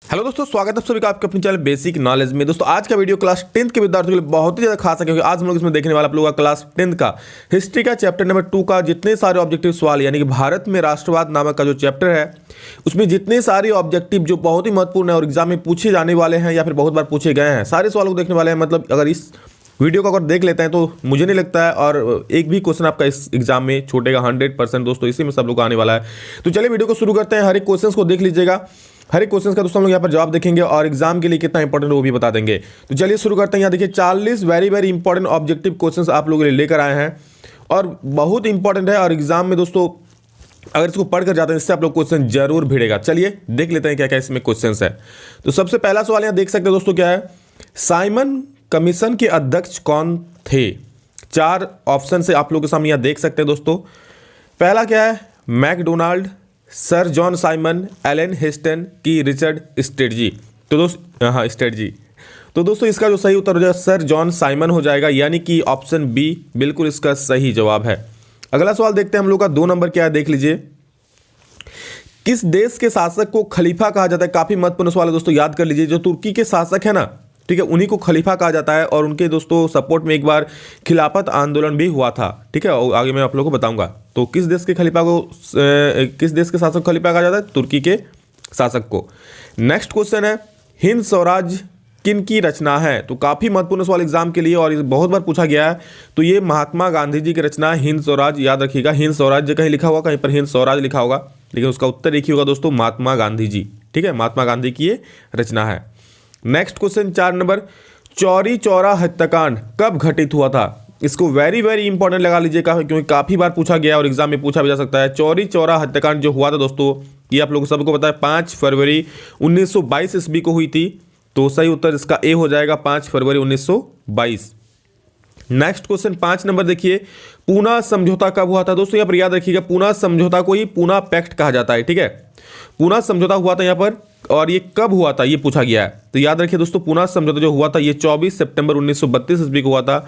Hello दोस्तों, स्वागत है आप सभी का आपके अपने चैनल बेसिक नॉलेज में। दोस्तों आज का वीडियो क्लास 10th के विद्यार्थियों के लिए बहुत ही ज़्यादा खास है, क्योंकि आज हम लोग इसमें देखने वाला आप लोगों का क्लास 10th का हिस्ट्री का चैप्टर नंबर 2 का जितने सारे ऑब्जेक्टिव सवाल, यानी कि भारत में राष्ट्रवाद नामक का जो चैप्टर है उसमें जितने सारे ऑब्जेक्टिव जो बहुत ही महत्वपूर्ण है और एग्जाम में पूछे जाने वाले हैं या फिर बहुत बार पूछे गए हैं, सारे सवालों को देखने वाले हैं। मतलब अगर इस वीडियो को अगर देख लेते हैं तो मुझे नहीं लगता है और एक भी क्वेश्चन आपका इस एग्जाम में छूटेगा 100%। दोस्तों इसी में सब लोग आने वाला है। तो चलिए वीडियो को शुरू करते हैं। हर एक क्वेश्चन को देख लीजिएगा, हर एक क्वेश्चन का दोस्तों हम लोग यहाँ पर जवाब देखेंगे और एग्जाम के लिए कितना इंपॉर्टेंट वो भी बता देंगे। तो चलिए शुरू करते हैं। यहाँ देखिए 40 वेरी इंपॉर्टेंट ऑब्जेक्टिव क्वेश्चन आप लोगों के लिए लेकर आए हैं और बहुत इंपॉर्टेंट है। और एग्जाम में दोस्तों अगर इसको पढ़कर जाते हैं इससे आप लोग क्वेश्चन जरूर भिड़ेगा। चलिए देख लेते हैं क्या क्या इसमें क्वेश्चन है। तो सबसे पहला सवाल यहाँ देख सकते हैं दोस्तों, क्या है, साइमन कमीशन के अध्यक्ष कौन थे। 4 ऑप्शन से आप लोगों के सामने यहाँ देख सकते हैं दोस्तों। पहला क्या है, McDonald, sir John Simon, Alan Heston की रिचर्ड स्ट्रेटजी। तो स्ट्रेटजी। तो दोस्तों इसका जो सही उत्तर हो जाएगा सर जॉन साइमन हो जाएगा, यानी कि ऑप्शन बी बिल्कुल इसका सही जवाब है। अगला सवाल देखते हैं हम लोग का 2 नंबर क्या है, देख लीजिए। किस देश के शासक को खलीफा कहा जाता है। काफी महत्वपूर्ण सवाल है दोस्तों, याद कर लीजिए। जो तुर्की के शासक है ना, ठीक है, उन्हीं को खलीफा कहा जाता है और उनके दोस्तों सपोर्ट में एक बार खिलाफत आंदोलन भी हुआ था, ठीक है, और आगे मैं आप लोगों को बताऊंगा। तो किस देश के खलीफा को किस देश के शासक को खलीफा कहा जाता है, तुर्की के शासक को। नेक्स्ट क्वेश्चन है, हिंद स्वराज किन की रचना है। तो काफी महत्वपूर्ण सवाल एग्जाम के लिए और बहुत बार पूछा गया है। तो ये महात्मा गांधी जी की रचना है हिंद स्वराज। याद रखिएगा, हिंद स्वराज कहीं लिखा होगा, कहीं पर हिंद स्वराज लिखा होगा, लेकिन उसका उत्तर एक ही होगा दोस्तों, महात्मा गांधी जी, ठीक है, महात्मा गांधी की ये रचना है। Next question 4 number, Chauri Chaura हत्याकांड कब घटित हुआ था। इसको वेरी इंपॉर्टेंट लगा लीजिएगा, क्योंकि काफी बार पूछा गया और एग्जाम में पूछा भी जा सकता है। चौरी चौरा हत्याकांड जो हुआ था दोस्तों, ये आप लोगों को सबको पता है 5 फरवरी 1922 ईस्वी को हुई थी। तो सही उत्तर इसका ए हो जाएगा, 5 फरवरी 1922। नेक्स्ट क्वेश्चन 5 नंबर देखिए, पूना समझौता कब हुआ था। दोस्तों यहाँ पर याद रखिएगा, पूना समझौता को ही पूना पैक्ट कहा जाता है, ठीक है। पूना समझौता हुआ था यहाँ पर, और ये कब हुआ था ये पूछा गया है। तो याद रखिए दोस्तों, पूना समझौता जो हुआ था ये 24 सितंबर 1932 ईस्वी को हुआ था,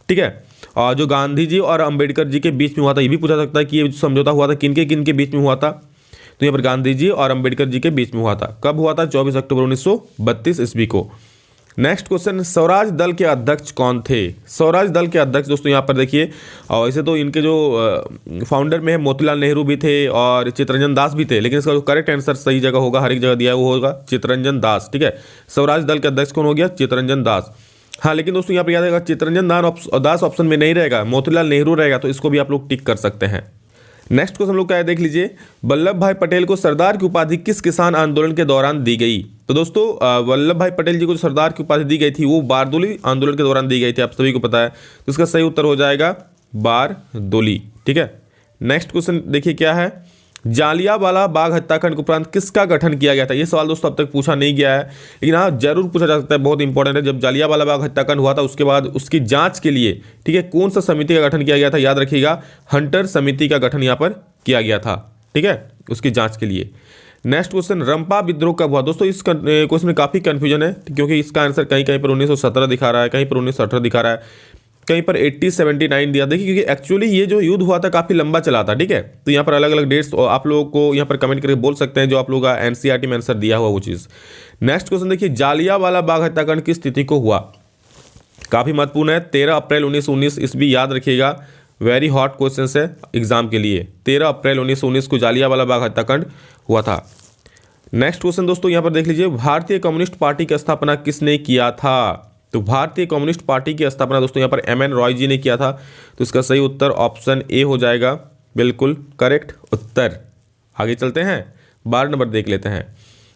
ठीक है। और जो गांधी जी और अंबेडकर जी के बीच में हुआ था, ये भी पूछा सकता है कि ये समझौता हुआ था किन के बीच में हुआ था। तो यहाँ पर गांधी जी और अंबेडकर जी के बीच में हुआ था। कब हुआ था, 24 अक्टूबर 1932 ईस्वी को। नेक्स्ट क्वेश्चन, स्वराज दल के अध्यक्ष कौन थे। स्वराज दल के अध्यक्ष दोस्तों यहाँ पर देखिए, और ऐसे तो इनके जो फाउंडर में है मोतीलाल नेहरू भी थे और चित्तरंजन दास भी थे, लेकिन इसका जो करेक्ट आंसर सही जगह होगा, हर एक जगह दिया है, वो होगा चित्तरंजन दास, ठीक है। स्वराज दल के अध्यक्ष कौन हो गया, चित्तरंजन दास। हाँ, लेकिन दोस्तों यहाँ पर याद रहेगा चित्तरंजन दास ऑप्शन में नहीं रहेगा, मोतीलाल नेहरू रहेगा, तो इसको भी आप लोग टिक कर सकते हैं। नेक्स्ट क्वेश्चन हम लोग क्या है, देख लीजिए। वल्लभ भाई पटेल को सरदार की उपाधि किस किसान आंदोलन के दौरान दी गई। तो दोस्तों वल्लभ भाई पटेल जी को जो सरदार की उपाधि दी गई थी वो बारदोली आंदोलन के दौरान दी गई थी, आप सभी को पता है। तो इसका सही उत्तर हो जाएगा बारदोली, ठीक है। नेक्स्ट क्वेश्चन देखिए क्या है, जालियांवाला बाग हत्याकांड के उपरांत किसका गठन किया गया था। ये सवाल दोस्तों अब तक पूछा नहीं गया है, लेकिन हाँ जरूर पूछा जा सकता है, बहुत इंपॉर्टेंट है। जब जालियांवाला बाग हत्याकांड हुआ था उसके बाद उसकी जांच के लिए, ठीक है, कौन सा समिति का गठन किया गया था। याद रखिएगा, हंटर समिति का गठन यहाँ पर किया गया था, ठीक है, उसकी जांच के लिए। नेक्स्ट क्वेश्चन, रंपा विद्रोह कब हुआ। दोस्तों इस क्वेश्चन में काफी कंफ्यूजन है, क्योंकि इसका आंसर कहीं पर 1917 दिखा रहा है, कहीं पर 1918 दिखा रहा है, कहीं पर 8079 दिया। देखिए क्योंकि एक्चुअली ये जो युद्ध हुआ था काफी लंबा चला था, ठीक है। तो यहाँ पर अलग अलग डेट्स आप लोगों को यहाँ पर कमेंट करके बोल सकते हैं, जो आप लोगों का एनसीईआरटी में आंसर दिया हुआ वो चीज। नेक्स्ट क्वेश्चन देखिए, जालियांवाला बाग हत्याकांड किस तिथि को हुआ। काफी महत्वपूर्ण है, 13 अप्रैल 1919 ईस्वी। याद रखिएगा, वेरी हॉट क्वेश्चन है एग्जाम के लिए। 13 अप्रैल 1919 को जालियांवाला बाग हत्याकांड हुआ था। नेक्स्ट क्वेश्चन दोस्तों यहाँ पर देख लीजिए, भारतीय कम्युनिस्ट पार्टी की स्थापना किसने किया था। तो भारतीय कम्युनिस्ट पार्टी की स्थापना दोस्तों यहाँ पर एमएन रॉय जी ने किया था। तो इसका सही उत्तर ऑप्शन ए हो जाएगा, बिल्कुल करेक्ट उत्तर। आगे चलते हैं, 12 नंबर देख लेते हैं।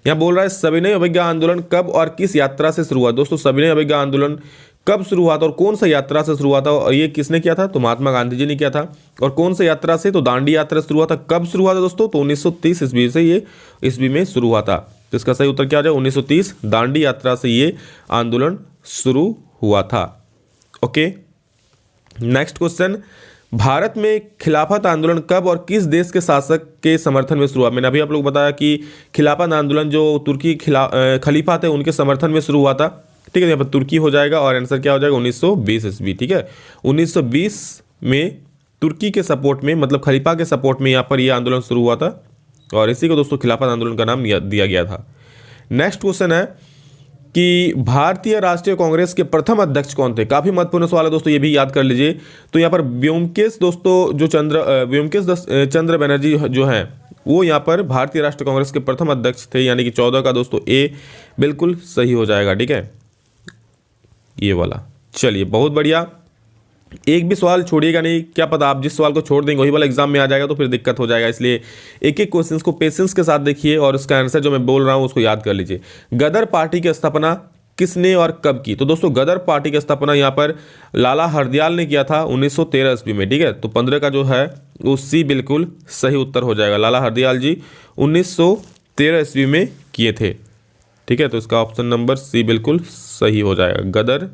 यहाँ बोल रहा है सविनय अवज्ञा आंदोलन कब और किस यात्रा से शुरू हुआ। दोस्तों सविनय अवज्ञा आंदोलन कब शुरू हुआ था और कौन सा यात्रा से शुरू हुआ था, और ये किसने किया था, तो महात्मा गांधी जी ने किया था। और कौन सा यात्रा से, तो दांडी यात्रा शुरू हुआ था। कब शुरू हुआ था दोस्तों, तो 1930 ईस्वी से ये ईस्वी में शुरू हुआ था। तो इसका सही उत्तर क्या आ जाए, 1930 दांडी यात्रा से ये आंदोलन शुरू हुआ था। ओके, नेक्स्ट क्वेश्चन, भारत में खिलाफत आंदोलन कब और किस देश के शासक के समर्थन में शुरू हुआ। मैंने अभी आप लोग बताया कि खिलाफत आंदोलन जो तुर्की खलीफा थे उनके समर्थन में शुरू हुआ था, ठीक है। यहाँ पर तुर्की हो जाएगा और आंसर क्या हो जाएगा, 1920 ईस्वी, ठीक है। 1920 में तुर्की के सपोर्ट में, मतलब खलीफा के सपोर्ट में यहाँ पर यह आंदोलन शुरू हुआ था और इसी को दोस्तों खिलाफत आंदोलन का नाम दिया गया था। नेक्स्ट क्वेश्चन है कि भारतीय राष्ट्रीय कांग्रेस के प्रथम अध्यक्ष कौन थे। काफी महत्वपूर्ण सवाल है दोस्तों, ये भी याद कर लीजिए। तो यहाँ पर व्योमकेश दोस्तों जो व्योमकेश चंद्र बनर्जी जो हैं वो यहाँ पर भारतीय राष्ट्रीय कांग्रेस के प्रथम अध्यक्ष थे, यानी कि 14 का दोस्तों ए बिल्कुल सही हो जाएगा। ठीक है, ये वाला। चलिए बहुत बढ़िया, एक भी सवाल छोड़िएगा नहीं, क्या पता आप जिस सवाल को छोड़ देंगे वही वाला एग्जाम में आ जाएगा तो फिर दिक्कत हो जाएगा। इसलिए एक एक क्वेश्चन को पेशेंस के साथ देखिए और उसका आंसर जो मैं बोल रहा हूँ उसको याद कर लीजिए। गदर पार्टी की स्थापना किसने और कब की। तो दोस्तों गदर पार्टी की स्थापना यहाँ पर लाला हरदयाल ने किया था 1913 ईस्वी में। ठीक है, तो 15 का जो है वो सी बिल्कुल सही उत्तर हो जाएगा। लाला हरदयाल जी 1913 ईस्वी में किए थे। ठीक है, तो इसका ऑप्शन नंबर सी बिल्कुल सही हो जाएगा, गदर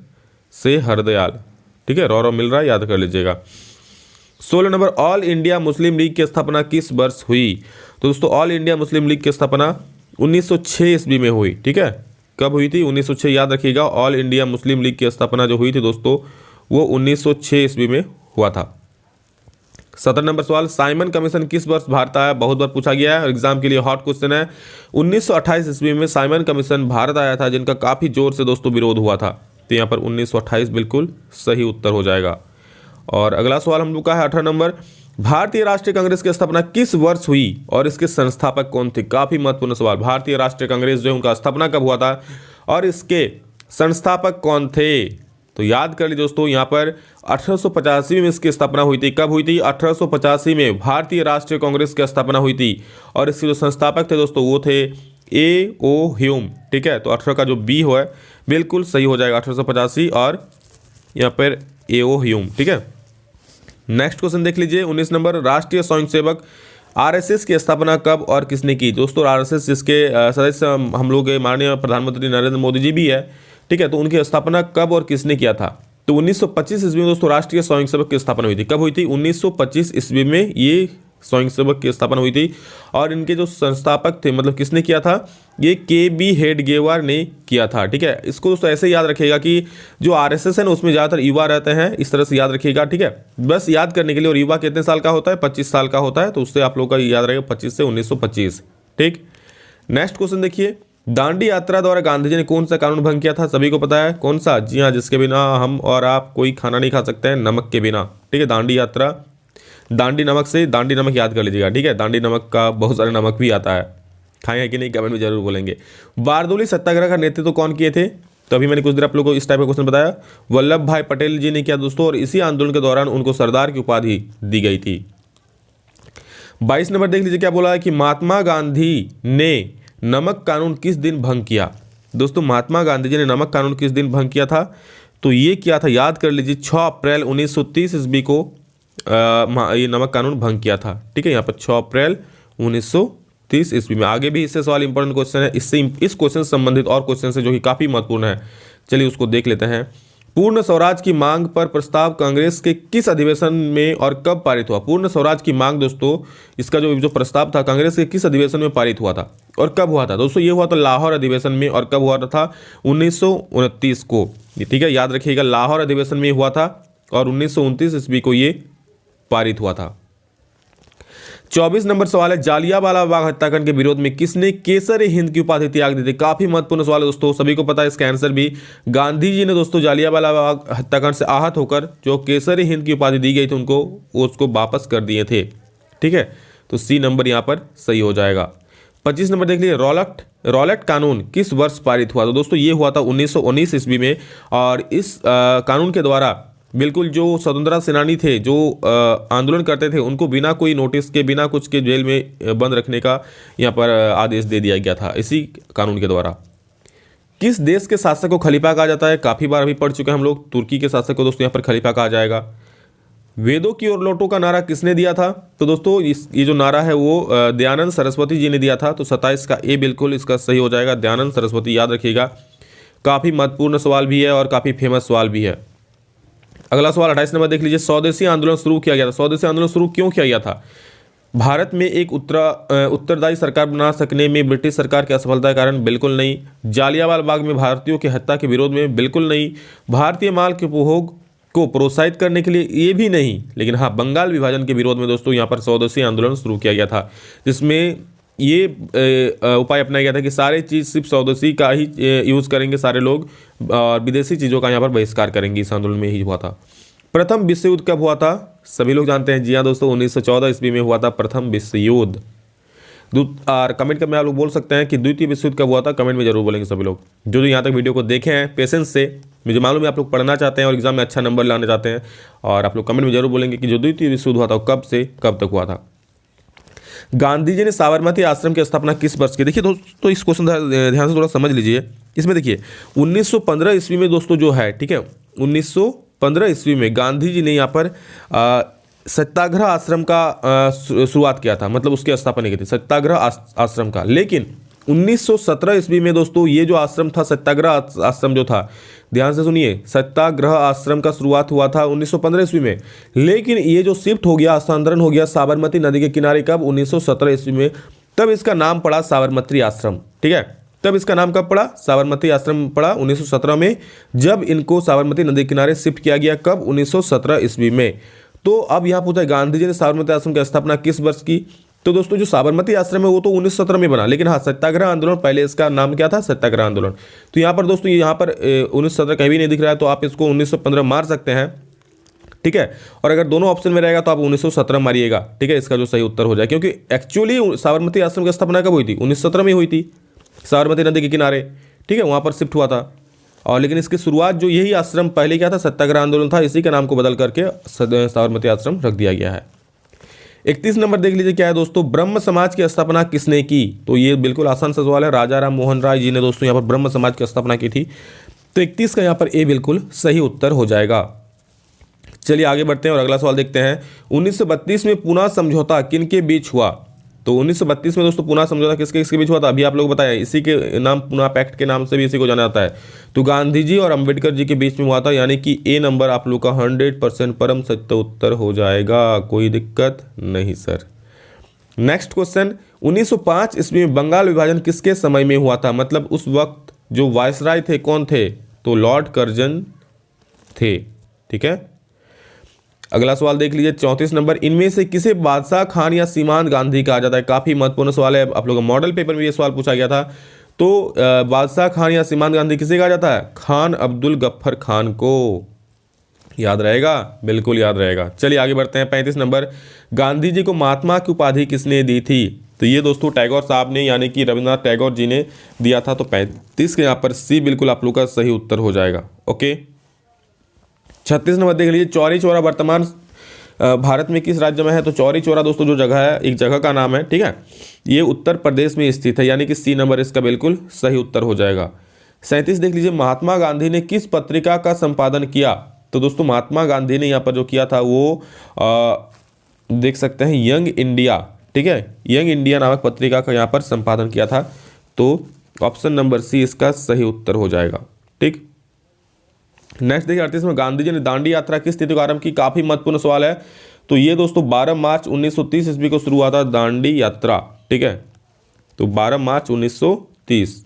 से हरदयाल। ठीक है, रौ मिल रहा है, याद कर लीजिएगा। 16 number, all India Muslim league की स्थापना किस वर्ष हुई। तो दोस्तों ऑल इंडिया मुस्लिम लीग की स्थापना 1906 ईस्वी में हुई। ठीक है, कब हुई थी, 1906 याद रखिएगा। ऑल इंडिया मुस्लिम लीग की स्थापना जो हुई थी दोस्तों वो 1906 ईस्वी में हुआ था। 17 नंबर सवाल, साइमन कमीशन किस वर्ष भारत आया। बहुत बार पूछा गया है, एग्जाम के लिए हॉट क्वेश्चन है। 1928 ईस्वी में साइमन कमीशन भारत आया था, जिनका काफी जोर से दोस्तों विरोध हुआ था। तो यहाँ पर 1928 बिल्कुल सही उत्तर हो जाएगा। और अगला सवाल हम लोग का है 18 नंबर, भारतीय राष्ट्रीय कांग्रेस की स्थापना किस वर्ष हुई और इसके संस्थापक कौन थे। काफी महत्वपूर्ण सवाल, भारतीय राष्ट्रीय कांग्रेस जो है उनका स्थापना कब हुआ था और इसके संस्थापक कौन थे। तो याद कर लीजिए दोस्तों, यहाँ पर 1885 में इसकी स्थापना हुई थी। कब हुई थी, 1885 में भारतीय राष्ट्रीय कांग्रेस की स्थापना हुई थी और इसके जो संस्थापक थे दोस्तों वो थे ए ओ ह्यूम। ठीक है, तो 18 का जो बी है बिल्कुल सही हो जाएगा, 1885 और यहाँ पर ए ओ ह्यूम। ठीक है, नेक्स्ट क्वेश्चन देख लीजिए 19 नंबर, राष्ट्रीय स्वयंसेवक आरएसएस की स्थापना कब और किसने की। दोस्तों आरएसएस जिसके सदस्य हम लोग माननीय प्रधानमंत्री नरेंद्र मोदी जी भी है। ठीक है, तो उनकी स्थापना कब और किसने किया था। तो 1925 ईस्वी में दोस्तों राष्ट्रीय स्वयंसेवक की स्थापना हुई थी। कब हुई थी, 1925 ईस्वी में ये स्वयंसेवक की स्थापना हुई थी और इनके जो संस्थापक थे, मतलब किसने किया था, ये के.बी. हेडगेवार ने किया था। ठीक है, इसको दोस्तों ऐसे याद रखिएगा कि जो आरएसएस है ना उसमें ज़्यादातर युवा रहते हैं, इस तरह से याद रखिएगा। ठीक है, बस याद करने के लिए। और युवा कितने साल का होता है, 25 साल का होता है, तो उससे आप लोग का याद रहेगा 25 से 1925। ठीक, नेक्स्ट क्वेश्चन देखिए, दांडी यात्रा द्वारा गांधी जी ने कौन सा कानून भंग किया था। सभी को पता है कौन सा, जी हाँ, जिसके बिना हम और आप कोई खाना नहीं खा सकते हैं, नमक के बिना। ठीक है, दांडी यात्रा, दांडी नमक से दांडी नमक याद कर लीजिएगा। ठीक है, दांडी नमक का बहुत सारे नमक भी आता है, खाए हैं कि नहीं कमेंट में जरूर बोलेंगे। बारदोली सत्याग्रह का नेतृत्व कौन किए थे। तो अभी मैंने कुछ देर आप लोगों को इस टाइप का क्वेश्चन बताया, वल्लभ भाई पटेल जी ने किया दोस्तों, और इसी आंदोलन के दौरान उनको सरदार की उपाधि दी गई थी। 22 नंबर देख लीजिए क्या बोला है कि महात्मा गांधी ने नमक कानून किस दिन भंग किया। दोस्तों महात्मा गांधी जी ने नमक कानून किस दिन भंग किया था। तो ये किया था, याद कर लीजिए, 6 अप्रैल 1930 ईस्वी को ये नमक कानून भंग किया था। ठीक है, यहाँ पर 6 अप्रैल 1930 ईस्वी में। आगे भी इससे सवाल इंपॉर्टेंट क्वेश्चन है, इससे इस क्वेश्चन से संबंधित और क्वेश्चन है जो कि काफ़ी महत्वपूर्ण है। चलिए उसको देख लेते हैं। पूर्ण स्वराज की मांग पर प्रस्ताव कांग्रेस के किस अधिवेशन में और कब पारित हुआ। पूर्ण स्वराज की मांग दोस्तों, इसका जो प्रस्ताव था कांग्रेस के किस अधिवेशन में पारित हुआ था और कब हुआ था। दोस्तों ये हुआ था लाहौर अधिवेशन में, और कब हुआ था, 1929 को। ठीक है, याद रखिएगा, लाहौर अधिवेशन में हुआ था और 1929 ईस्वी को ये पारित हुआ था। 24 नंबर सवाल है, जालियांवाला बाग हत्याकांड के विरोध में किसने केसरी हिंद की उपाधि त्याग दी थी। काफी महत्वपूर्ण सवाल है दोस्तों, सभी को पता है इसका आंसर भी। गांधी जी ने दोस्तों जालियांवाला बाग हत्याकांड से आहत होकर जो केसरी हिंद की उपाधि दी गई थी उनको, उसको वापस कर दिए थे। ठीक है, तो सी नंबर यहाँ पर सही हो जाएगा। 25 नंबर देख लीजिए, रॉलेट कानून किस वर्ष पारित हुआ। तो दोस्तों ये हुआ था 1919 ईस्वी में, और इस कानून के द्वारा बिल्कुल जो स्वतंत्रता सेनानी थे, जो आंदोलन करते थे, उनको बिना कोई नोटिस के, बिना कुछ के जेल में बंद रखने का यहाँ पर आदेश दे दिया गया था इसी कानून के द्वारा। किस देश के शासक को खलीफा कहा जाता है। काफ़ी बार अभी पढ़ चुके हैं हम लोग, तुर्की के शासक को दोस्तों यहाँ पर खलीफा कहा जाएगा। वेदों की ओर लौटो का नारा किसने दिया था। तो दोस्तों ये जो नारा है वो दयानंद सरस्वती जी ने दिया था। तो 27 का ए बिल्कुल इसका सही हो जाएगा, दयानंद सरस्वती, याद रखिएगा। काफ़ी महत्वपूर्ण सवाल भी है और काफ़ी फेमस सवाल भी है। अगला सवाल 28 नंबर देख लीजिए, स्वदेशी आंदोलन शुरू किया गया था। स्वदेशी आंदोलन शुरू क्यों किया गया था। भारत में एक उत्तरदायी सरकार बना सकने में ब्रिटिश सरकार की असफलता के कारण, बिल्कुल नहीं। जालियांवाला बाग में भारतीयों की हत्या के विरोध में, बिल्कुल नहीं। भारतीय माल के उपभोग को प्रोत्साहित करने के लिए, ये भी नहीं। लेकिन हाँ, बंगाल विभाजन के विरोध में दोस्तों यहाँ पर स्वदेशी आंदोलन शुरू किया गया था, जिसमें ये उपाय अपनाया गया था कि सारे चीज़ सिर्फ स्वदेशी का ही यूज़ करेंगे सारे लोग, और विदेशी चीज़ों का यहाँ पर बहिष्कार करेंगे। इस आंदोलन में ही हुआ था। प्रथम विश्व युद्ध कब हुआ था? सभी लोग जानते हैं, जी हाँ दोस्तों, 1914 ईस्वी में हुआ था प्रथम विश्व युद्ध। और कमेंट में आप लोग बोल सकते हैं कि द्वितीय विश्व युद्ध कब हुआ था, कमेंट में जरूर बोलेंगे सभी लोग। जो यहाँ तक वीडियो को देखे हैं पेशेंस से, मुझे मालूम है आप लोग पढ़ना चाहते हैं और एग्जाम में अच्छा नंबर लाना चाहते हैं, और आप लोग कमेंट में जरूर बोलेंगे कि जो द्वितीय विश्व युद्ध हुआ था कब से कब तक हुआ था। गांधी जी ने साबरमती आश्रम की स्थापना किस वर्ष की? देखिए दोस्तों, इस क्वेश्चन ध्यान से थोड़ा समझ लीजिए। इसमें देखिए 1915 ईस्वी में दोस्तों जो है, ठीक है, 1915 ईस्वी में गांधी जी ने यहाँ पर सत्याग्रह आश्रम का शुरुआत किया था, मतलब उसकी स्थापना की थी सत्याग्रह आश्रम का। लेकिन 1917 ईस्वी में दोस्तों ये जो आश्रम था, सत्याग्रह आश्रम जो था, ध्यान से सुनिए, सत्याग्रह आश्रम का शुरुआत हुआ था 1915 ईस्वी में। लेकिन ये जो शिफ्ट हो गया, स्थानांतरण हो गया साबरमती नदी के किनारे, कब? 1917 ईस्वी में। तब इसका नाम पड़ा साबरमती आश्रम, ठीक है। तब इसका नाम कब पड़ा? साबरमती आश्रम पड़ा 1917 में, जब इनको साबरमती नदी के किनारे शिफ्ट किया गया। कब? 1917 ईस्वी में। तो अब यहाँ पूछा है गांधी जी ने साबरमती आश्रम की स्थापना किस वर्ष की? तो दोस्तों जो साबरमती आश्रम है वो तो 1917 में बना, लेकिन हाँ सत्याग्रह आंदोलन पहले, इसका नाम क्या था? सत्याग्रह आंदोलन। तो यहाँ पर दोस्तों, यहाँ पर 1917 कहीं भी नहीं दिख रहा है, तो आप इसको 1915 मार सकते हैं, ठीक है। और अगर दोनों ऑप्शन में रहेगा तो आप 1917 मारिएगा, ठीक है, इसका जो सही उत्तर हो जाए। क्योंकि एक्चुअली साबरमती आश्रम की स्थापना कब हुई थी? 1917 में हुई थी, साबरमती नदी के किनारे, ठीक है, वहाँ पर शिफ्ट हुआ था। और लेकिन इसकी शुरुआत जो यही आश्रम पहले क्या था? सत्याग्रह आंदोलन था, इसी के नाम को बदल करके साबरमती आश्रम रख दिया गया है। 31 नंबर देख लीजिए क्या है दोस्तों, ब्रह्म समाज की स्थापना किसने की? तो ये बिल्कुल आसान सा सवाल है, राजा राम मोहन राय जी ने दोस्तों यहाँ पर ब्रह्म समाज की स्थापना की थी। तो 31 का यहाँ पर ए बिल्कुल सही उत्तर हो जाएगा। चलिए आगे बढ़ते हैं और अगला सवाल देखते हैं। 1932 में पुनः समझौता किनके बीच हुआ? तो 1932 में दोस्तों पुनः समझौता किसके किसके बीच हुआ था? अभी आप लोग बताया, इसी के नाम पुनः पैक्ट के नाम से भी इसी को जाना जाता है। तो गांधी जी और अंबेडकर जी के बीच में हुआ था, यानी कि ए नंबर आप लोग का 100% परम सत्य उत्तर हो जाएगा, कोई दिक्कत नहीं सर। नेक्स्ट क्वेश्चन, 1905 ईस्वी में बंगाल विभाजन किसके समय में हुआ था? मतलब उस वक्त जो वायसराय थे कौन थे? तो लॉर्ड कर्जन थे, ठीक है। अगला सवाल देख लीजिए 34 नंबर, इनमें से किसे बादशाह खान या सीमांत गांधी कहा जाता है? काफी महत्वपूर्ण सवाल है, आप लोगों का मॉडल पेपर में ये सवाल पूछा गया था। तो बादशाह खान या सीमांत गांधी किसे कहा जाता है? खान अब्दुल गफ्फर खान को। याद रहेगा? बिल्कुल याद रहेगा। चलिए आगे बढ़ते हैं। 35 नंबर, गांधी जी को महात्मा की उपाधि किसने दी थी? तो ये दोस्तों टैगोर साहब ने, यानी कि रविन्द्रनाथ टैगोर जी ने दिया था। तो 35 के यहाँ पर सी बिल्कुल आप लोग का सही उत्तर हो जाएगा। ओके, 36 नंबर देख लीजिए, चौरी चौरा वर्तमान भारत में किस राज्य में है? तो चौरी चौरा दोस्तों जो जगह है, एक जगह का नाम है, ठीक है, ये उत्तर प्रदेश में स्थित है, यानी कि सी नंबर इसका बिल्कुल सही उत्तर हो जाएगा। 37 देख लीजिए, महात्मा गांधी ने किस पत्रिका का संपादन किया? तो दोस्तों महात्मा गांधी ने यहाँ पर जो किया था वो देख सकते हैं यंग इंडिया, ठीक है, यंग इंडिया नामक पत्रिका का यहाँ पर संपादन किया था। तो ऑप्शन नंबर सी इसका सही उत्तर हो जाएगा, ठीक। नेक्स्ट देखिए 38 में, गांधी जी ने दांडी यात्रा किस तिथि को आरंभ की? काफी महत्वपूर्ण सवाल है। तो ये दोस्तों 12 मार्च 1930 ईस्वी को शुरू हुआ था दांडी यात्रा, ठीक है। तो 12 मार्च 1930।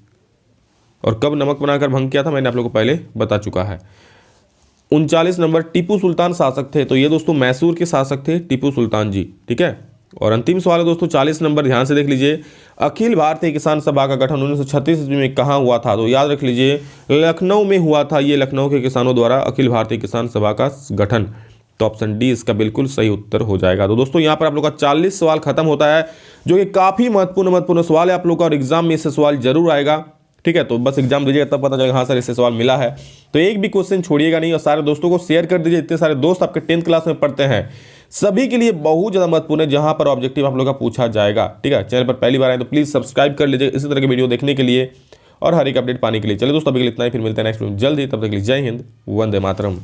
और कब नमक बनाकर भंग किया था मैंने आप लोगों को पहले बता चुका है। 39 नंबर, टीपू सुल्तान शासक थे? तो ये दोस्तों मैसूर के शासक थे टीपू सुल्तान जी, ठीक है। और अंतिम सवाल है दोस्तों 40 नंबर, ध्यान से देख लीजिए, अखिल भारतीय किसान सभा का गठन 1936 ईस्वी में कहाँ हुआ था? तो याद रख लीजिए लखनऊ में हुआ था। ये लखनऊ के किसानों द्वारा अखिल भारतीय किसान सभा का गठन। तो ऑप्शन डी इसका बिल्कुल सही उत्तर हो जाएगा। तो दोस्तों यहाँ पर आप लोग का 40 सवाल खत्म होता है, जो कि काफी महत्वपूर्ण सवाल है आप लोग का, और एग्जाम में इससे सवाल जरूर आएगा, ठीक है। तो बस एग्जाम दीजिएगा तब पता चलेगा हाँ सर इससे सवाल मिला है। तो एक भी क्वेश्चन छोड़िएगा नहीं, और सारे दोस्तों को शेयर कर दीजिए। इतने सारे दोस्त आपके 10th क्लास में पढ़ते हैं, सभी के लिए बहुत ज़्यादा महत्वपूर्ण है, जहां पर ऑब्जेक्टिव आप लोग का पूछा जाएगा, ठीक है। चैनल पर पहली बार आए तो प्लीज़ सब्सक्राइब कर लीजिए इसी तरह के वीडियो देखने के लिए और हर एक अपडेट पाने के लिए। चलिए दोस्तों अभी के लिए इतना ही, फिर मिलते हैं नेक्स्ट वीडियो जल्द ही, तब तक के लिए जय हिंद, वंदे मातरम।